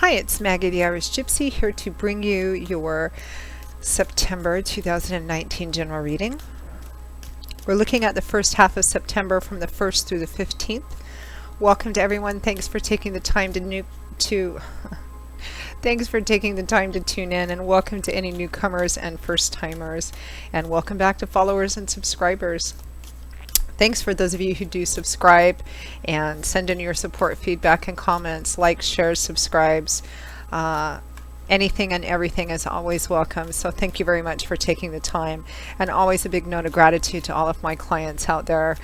Hi, it's Maggie the Irish Gypsy here to bring you your September 2019 general reading. We're looking at the first half of September from the 1st through the 15th. Welcome to everyone. Thanks for taking the time Thanks for taking the time to tune in, and welcome to any newcomers and first timers, and welcome back to followers and subscribers. Thanks for those of you who do subscribe and send in your support, feedback, and comments. Likes, shares, subscribes. Anything and everything is always welcome. So thank you very much for taking the time. And always a big note of gratitude to all of my clients out there,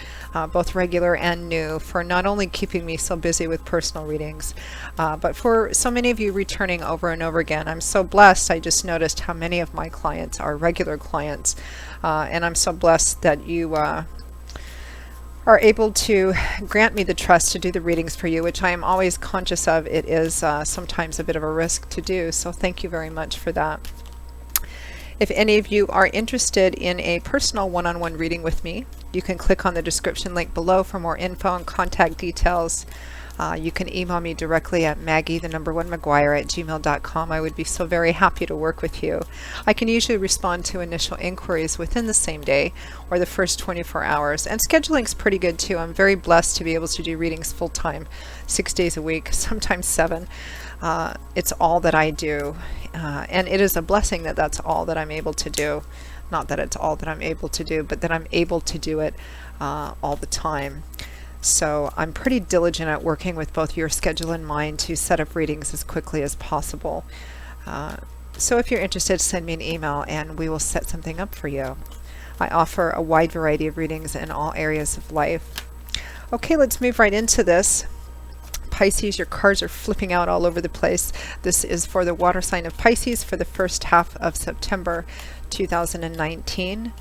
both regular and new, for not only keeping me so busy with personal readings, but for so many of you returning over and over again. I'm so blessed. I just noticed how many of my clients are regular clients. And I'm so blessed that you are able to grant me the trust to do the readings for you, which I am always conscious of. It is sometimes a bit of a risk to do, so thank you very much for that. If any of you are interested in a personal one-on-one reading with me, you can click on the description link below for more info and contact details. You can email me directly at maggie1mcguire@gmail.com. I would be so very happy to work with you. I can usually respond to initial inquiries within the same day or the first 24 hours. And scheduling's pretty good too. I'm very blessed to be able to do readings full time, 6 days a week, sometimes 7. It's all that I do. And it is a blessing that that's all that I'm able to do. Not that it's all that I'm able to do, but that I'm able to do it all the time. So I'm pretty diligent at working with both your schedule and mine to set up readings as quickly as possible. So if you're interested, send me an email and we will set something up for you. I offer a wide variety of readings in all areas of life. Okay, let's move right into this. Pisces, your cards are flipping out all over the place. This is for the water sign of Pisces for the first half of September 2019.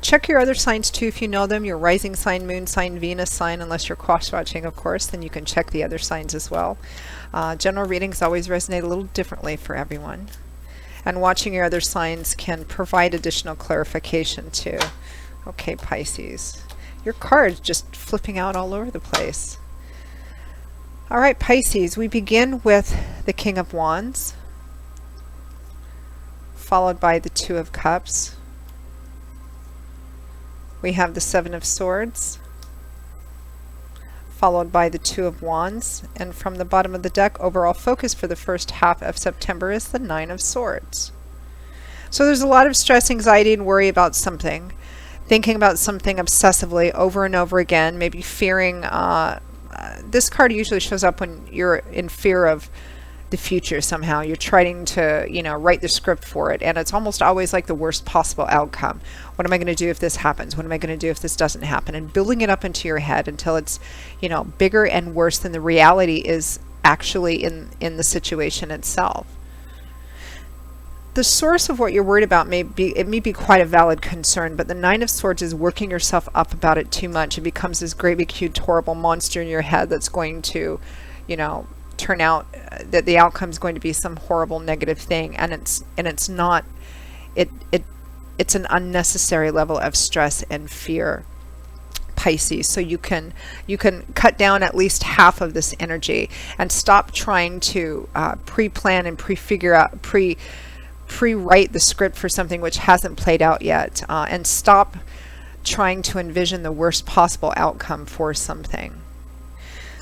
Check your other signs too if you know them, your rising sign, moon sign, Venus sign, unless you're cross-watching, of course, then you can check the other signs as well. General readings always resonate a little differently for everyone. And watching your other signs can provide additional clarification too. Okay, Pisces. Your cards just flipping out all over the place. All right, Pisces, we begin with the King of Wands, followed by the Two of Cups. We have the Seven of Swords, followed by the Two of Wands, and from the bottom of the deck, overall focus for the first half of September is the Nine of Swords. So there's a lot of stress, anxiety, and worry about something, thinking about something obsessively over and over again, maybe fearing. This card usually shows up when you're in fear of the future somehow. You're trying to, write the script for it, and it's almost always like the worst possible outcome. What am I going to do if this happens? What am I going to do if this doesn't happen? And building it up into your head until it's, bigger and worse than the reality is actually in the situation itself. The source of what you're worried about may be quite a valid concern, but the Nine of Swords is working yourself up about it too much. It becomes this great big huge horrible monster in your head that's going to, turn out that the outcome is going to be some horrible negative thing, and it's not. It's an unnecessary level of stress and fear, Pisces. So you can cut down at least half of this energy and stop trying to pre-plan and pre-write the script for something which hasn't played out yet, and stop trying to envision the worst possible outcome for something.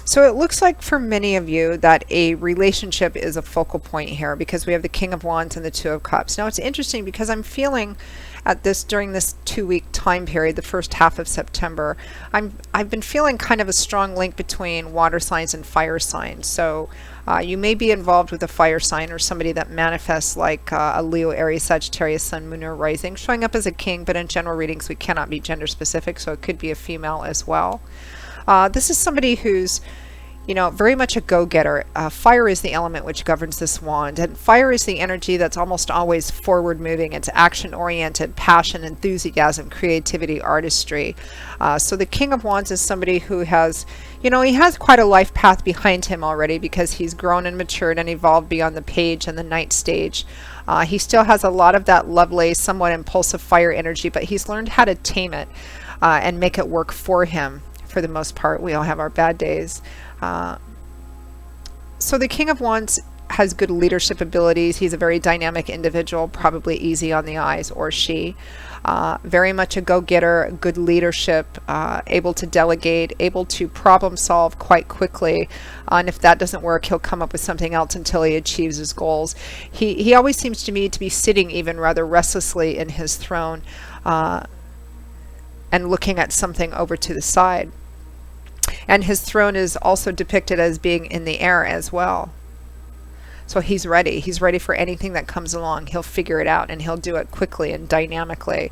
So it looks like for many of you that a relationship is a focal point here, because we have the King of Wands and the Two of Cups. Now it's interesting because I'm feeling during this 2-week time period, the first half of September, I've been feeling kind of a strong link between water signs and fire signs. So you may be involved with a fire sign or somebody that manifests like a Leo, Aries, Sagittarius, Sun, Moon, or Rising, showing up as a king, but in general readings we cannot be gender specific, so it could be a female as well. This is somebody who's, very much a go-getter. Fire is the element which governs this wand, and fire is the energy that's almost always forward-moving. It's action-oriented, passion, enthusiasm, creativity, artistry. So the King of Wands is somebody who has, he has quite a life path behind him already, because he's grown and matured and evolved beyond the page and the night stage. He still has a lot of that lovely, somewhat impulsive fire energy, but he's learned how to tame it and make it work for him. For the most part, we all have our bad days. So the King of Wands has good leadership abilities. He's a very dynamic individual, probably easy on the eyes, or she. Very much a go-getter, good leadership, able to delegate, able to problem solve quite quickly. And if that doesn't work, he'll come up with something else until he achieves his goals. He always seems to me to be sitting even rather restlessly in his throne and looking at something over to the side. And his throne is also depicted as being in the air as well. So he's ready. He's ready for anything that comes along. He'll figure it out, and he'll do it quickly and dynamically,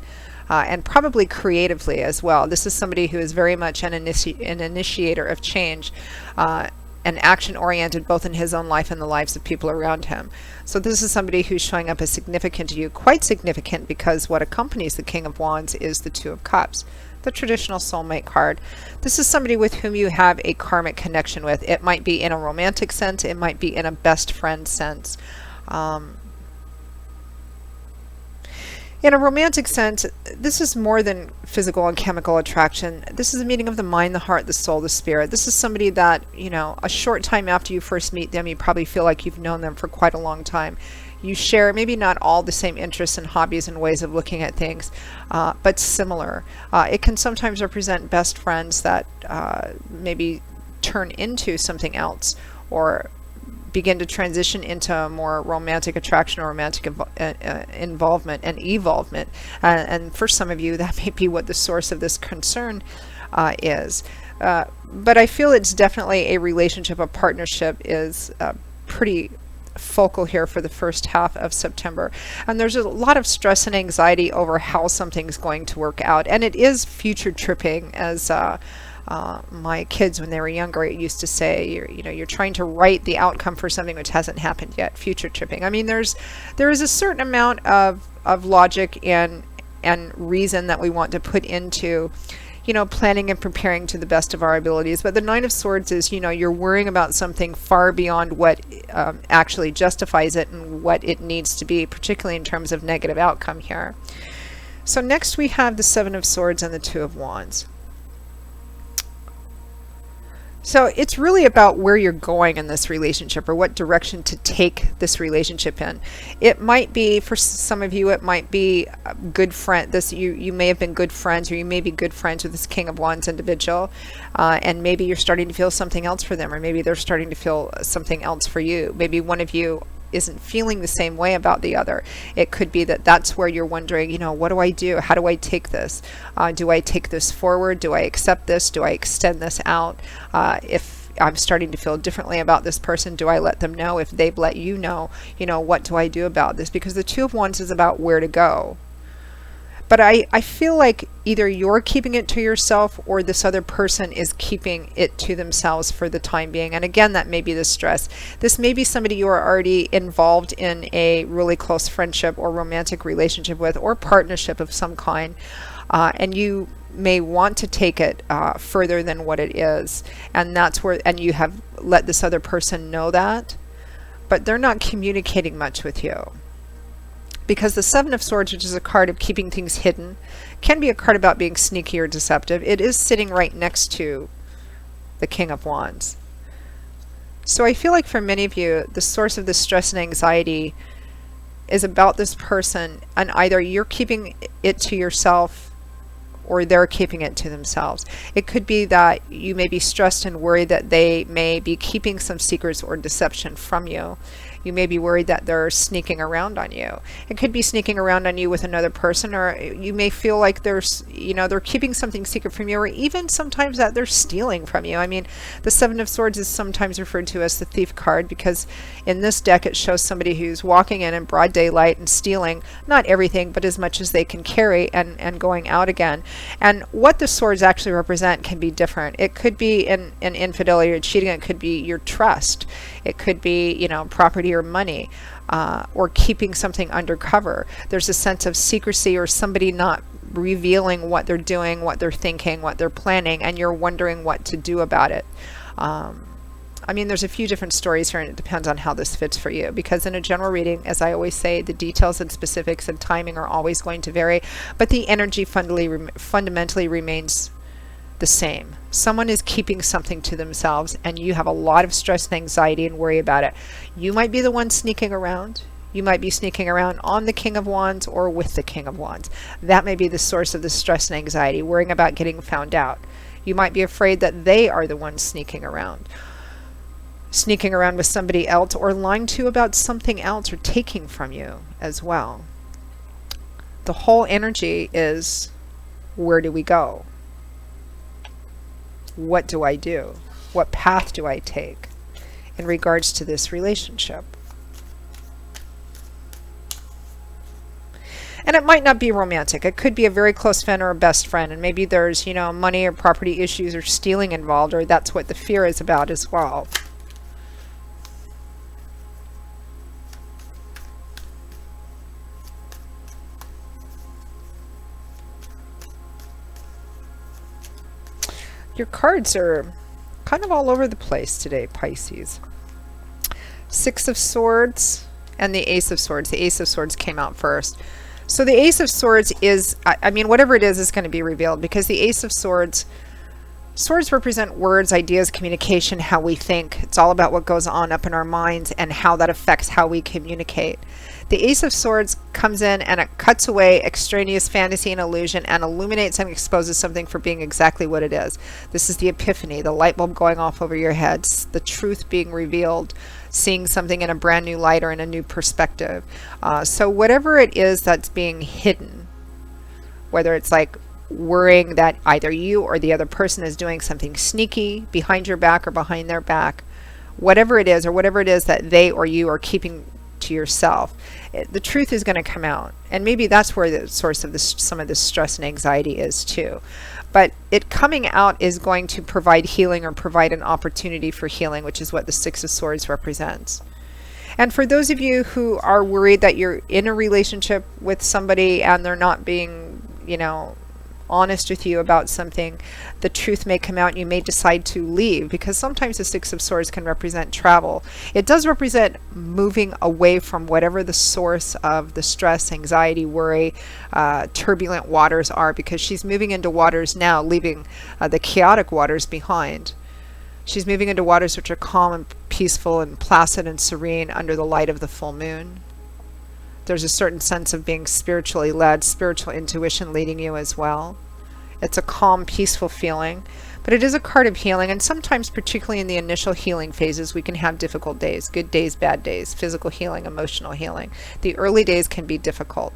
and probably creatively as well. This is somebody who is very much an initiator of change, and action-oriented both in his own life and the lives of people around him. So this is somebody who's showing up as significant to you, quite significant, because what accompanies the King of Wands is the Two of Cups, the traditional soulmate card. This is somebody with whom you have a karmic connection with. It might be in a romantic sense, it might be in a best friend sense. In a romantic sense, this is more than physical and chemical attraction. This is a meeting of the mind, the heart, the soul, the spirit. This is somebody that, you know, a short time after you first meet them, you probably feel like you've known them for quite a long time. You share maybe not all the same interests and hobbies and ways of looking at things, but similar. It can sometimes represent best friends that maybe turn into something else, or begin to transition into a more romantic attraction or romantic involvement and evolvement. And for some of you, that may be what the source of this concern is. But I feel it's definitely a relationship, a partnership is pretty focal here for the first half of September. And there's a lot of stress and anxiety over how something's going to work out. And it is future tripping, as my kids, when they were younger, used to say, you're trying to write the outcome for something which hasn't happened yet. Future tripping. I mean, there is a certain amount of logic and reason that we want to put into, planning and preparing to the best of our abilities. But the Nine of Swords is, you're worrying about something far beyond what actually justifies it and what it needs to be, particularly in terms of negative outcome here. So next we have the Seven of Swords and the Two of Wands. So it's really about where you're going in this relationship, or what direction to take this relationship in. It might be, for some of you, it might be a good friend. You may have been good friends, or you may be good friends with this King of Wands individual, and maybe you're starting to feel something else for them, or maybe they're starting to feel something else for you. Maybe one of you isn't feeling the same way about the other. It could be that that's where you're wondering, what do I do? How do I take this? Do I take this forward? Do I accept this? Do I extend this out? If I'm starting to feel differently about this person, do I let them know? If they've let you know, what do I do about this? Because the Two of Wands is about where to go. But I feel like either you're keeping it to yourself, or this other person is keeping it to themselves for the time being. And again, that may be the stress. This may be somebody you are already involved in a really close friendship or romantic relationship with, or partnership of some kind. And you may want to take it further than what it is. And that's where, and you have let this other person know that, but they're not communicating much with you. Because the Seven of Swords, which is a card of keeping things hidden, can be a card about being sneaky or deceptive. It is sitting right next to the King of Wands. So I feel like for many of you, the source of the stress and anxiety is about this person, and either you're keeping it to yourself, or they're keeping it to themselves. It could be that you may be stressed and worried that they may be keeping some secrets or deception from you. You may be worried that they're sneaking around on you. It could be sneaking around on you with another person, or you may feel like they're keeping something secret from you, or even sometimes that they're stealing from you. I mean, the Seven of Swords is sometimes referred to as the thief card, because in this deck it shows somebody who's walking in broad daylight and stealing, not everything, but as much as they can carry, and going out again. And what the swords actually represent can be different. It could be an infidelity or cheating. It could be your trust. It could be, property or money, or keeping something undercover. There's a sense of secrecy, or somebody not revealing what they're doing, what they're thinking, what they're planning, and you're wondering what to do about it. I mean, there's a few different stories here, and it depends on how this fits for you. Because in a general reading, as I always say, the details and specifics and timing are always going to vary, but the energy fundamentally remains the same. Someone is keeping something to themselves, and you have a lot of stress and anxiety and worry about it. You might be the one sneaking around. You might be sneaking around on the King of Wands or with the King of Wands. That may be the source of the stress and anxiety, worrying about getting found out. You might be afraid that they are the ones sneaking around with somebody else, or lying to you about something else, or taking from you as well. The whole energy is, where do we go? What do I do? What path do I take in regards to this relationship? And it might not be romantic. It could be a very close friend or a best friend, and maybe there's, money or property issues or stealing involved, or that's what the fear is about as well. Your cards are kind of all over the place today, Pisces. Six of Swords and the Ace of Swords. The Ace of Swords came out first. So the Ace of Swords is, whatever it is going to be revealed, because the Ace of Swords represent words, ideas, communication, how we think. It's all about what goes on up in our minds and how that affects how we communicate. The Ace of Swords comes in and it cuts away extraneous fantasy and illusion and illuminates and exposes something for being exactly what it is. This is the epiphany, the light bulb going off over your heads, the truth being revealed, seeing something in a brand new light or in a new perspective. So whatever it is that's being hidden, whether it's like worrying that either you or the other person is doing something sneaky behind your back or behind their back, whatever it is, or whatever it is that they or you are keeping to yourself, the truth is going to come out. And maybe that's where the source of some of this stress and anxiety is too. But it coming out is going to provide healing, or provide an opportunity for healing, which is what the Six of Swords represents. And for those of you who are worried that you're in a relationship with somebody and they're not being, honest with you about something, the truth may come out and you may decide to leave, because sometimes the Six of Swords can represent travel. It does represent moving away from whatever the source of the stress, anxiety, worry, turbulent waters are, because she's moving into waters now, leaving the chaotic waters behind. She's moving into waters which are calm and peaceful and placid and serene under the light of the full moon. There's a certain sense of being spiritually led, spiritual intuition leading you as well. It's a calm, peaceful feeling, but it is a card of healing, and sometimes, particularly in the initial healing phases, we can have difficult days, good days, bad days, physical healing, emotional healing. The early days can be difficult,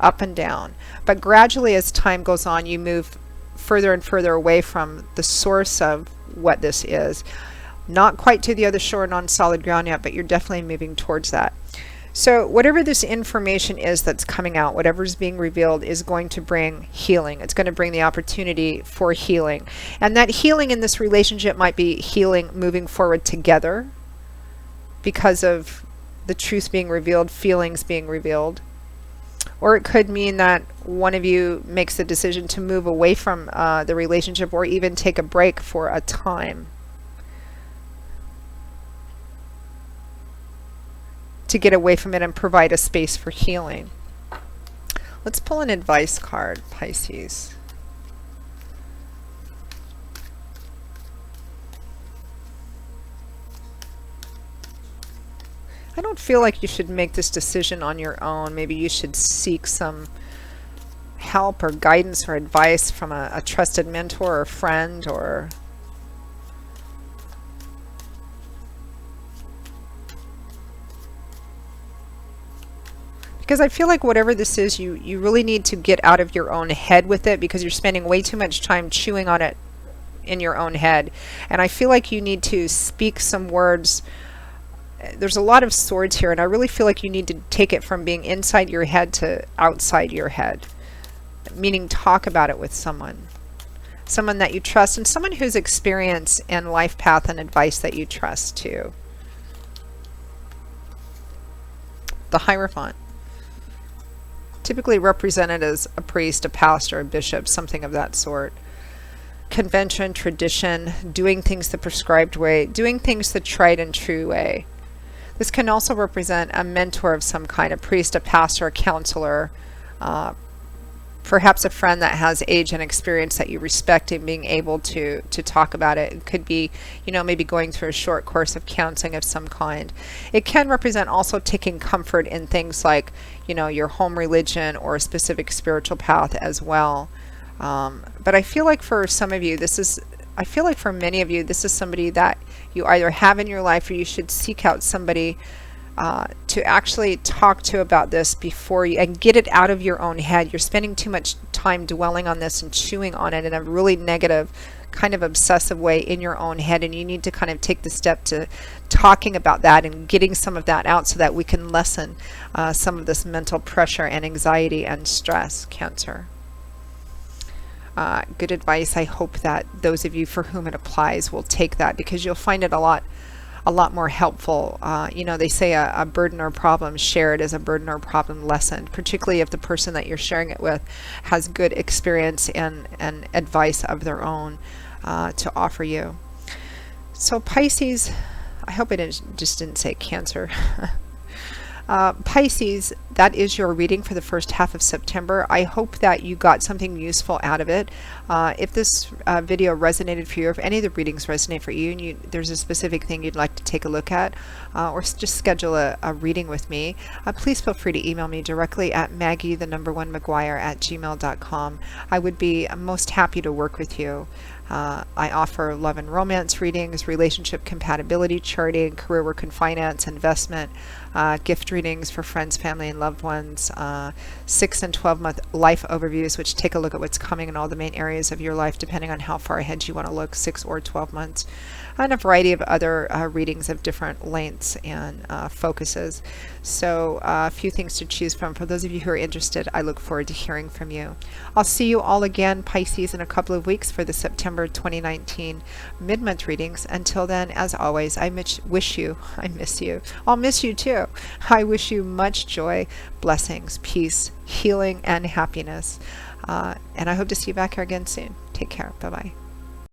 up and down, but gradually as time goes on, you move further and further away from the source of what this is. Not quite to the other shore, non-solid ground yet, but you're definitely moving towards that. So whatever this information is that's coming out, whatever is being revealed, is going to bring healing. It's going to bring the opportunity for healing. And that healing in this relationship might be healing moving forward together because of the truth being revealed, feelings being revealed. Or it could mean that one of you makes the decision to move away from the relationship, or even take a break for a time, to get away from it and provide a space for healing. Let's pull an advice card, Pisces. I don't feel like you should make this decision on your own. Maybe you should seek some help or guidance or advice from a trusted mentor or friend, or because I feel like whatever this is, you really need to get out of your own head with it, because you're spending way too much time chewing on it in your own head. And I feel like you need to speak some words. There's a lot of swords here, and I really feel like you need to take it from being inside your head to outside your head, meaning talk about it with someone that you trust, and someone who's experienced in life path and advice that you trust too. The Hierophant, typically represented as a priest, a pastor, a bishop, something of that sort. Convention, tradition, doing things the prescribed way, doing things the tried and true way. This can also represent a mentor of some kind, a priest, a pastor, a counselor, perhaps a friend that has age and experience that you respect and being able to talk about it. It could be, maybe going through a short course of counseling of some kind. It can represent also taking comfort in things like, your home religion or a specific spiritual path as well. But I feel like for some of you, I feel like for many of you, this is somebody that you either have in your life or you should seek out somebody to actually talk to about this before you, and get it out of your own head. You're spending too much time dwelling on this and chewing on it in a really negative, kind of obsessive way in your own head, and you need to kind of take the step to talking about that and getting some of that out so that we can lessen some of this mental pressure and anxiety and stress. Cancer. Good advice. I hope that those of you for whom it applies will take that, because you'll find it a lot more helpful. They say a burden or problem shared is a burden or problem lessened, particularly if the person that you're sharing it with has good experience and advice of their own to offer you. So Pisces, I hope I just didn't say Cancer. Pisces, that is your reading for the first half of September. I hope that you got something useful out of it. If this video resonated for you, if any of the readings resonate for you, and there's a specific thing you'd like to take a look at, or just schedule a reading with me, please feel free to email me directly at Maggie1McGuire@gmail.com. I would be most happy to work with you. I offer love and romance readings, relationship compatibility charting, career, work and finance, investment, gift readings for friends, family, and loved ones, 6 and 12-month life overviews, which take a look at what's coming in all the main areas of your life, depending on how far ahead you want to look, 6 or 12 months, and a variety of other readings of different lengths and focuses. So a few things to choose from. For those of you who are interested, I look forward to hearing from you. I'll see you all again, Pisces, in a couple of weeks for the September 2019 mid-month readings. Until then, as always, I miss you. I'll miss you too. I wish you much joy, blessings, peace, healing, and happiness. And I hope to see you back here again soon. Take care. Bye-bye.